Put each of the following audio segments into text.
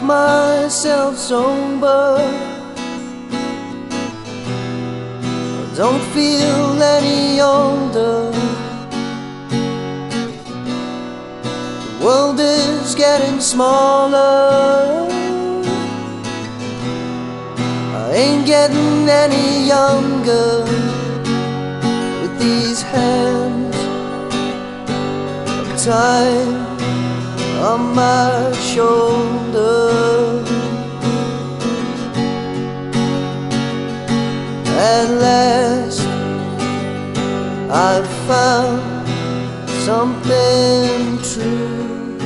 myself sober. I don't feel any older. The world is getting smaller. I ain't getting any younger with these hands tied on my shoulder. At last I've found something true.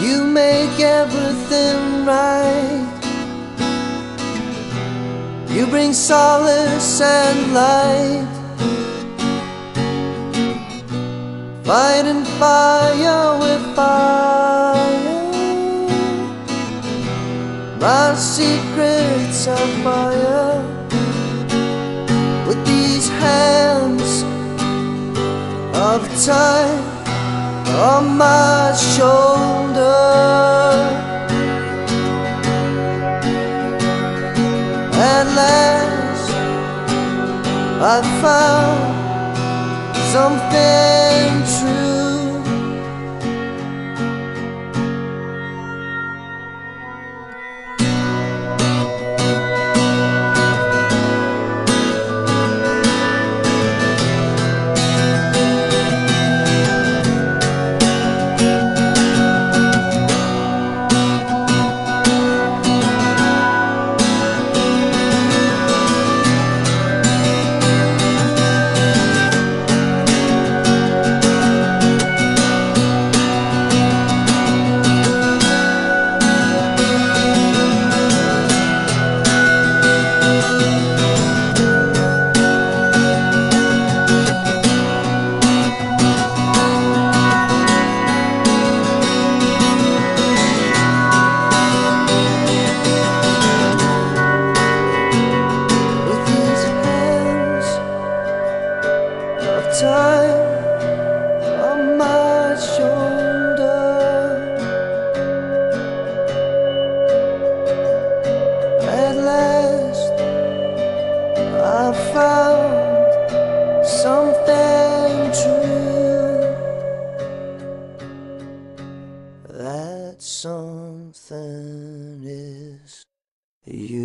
You make everything right. You bring solace and light. Fighting fire with fire. My secrets are fire. With these hands of time on my shoulder. At last I found something true. Time on my shoulder. At last I found something true. That something is you.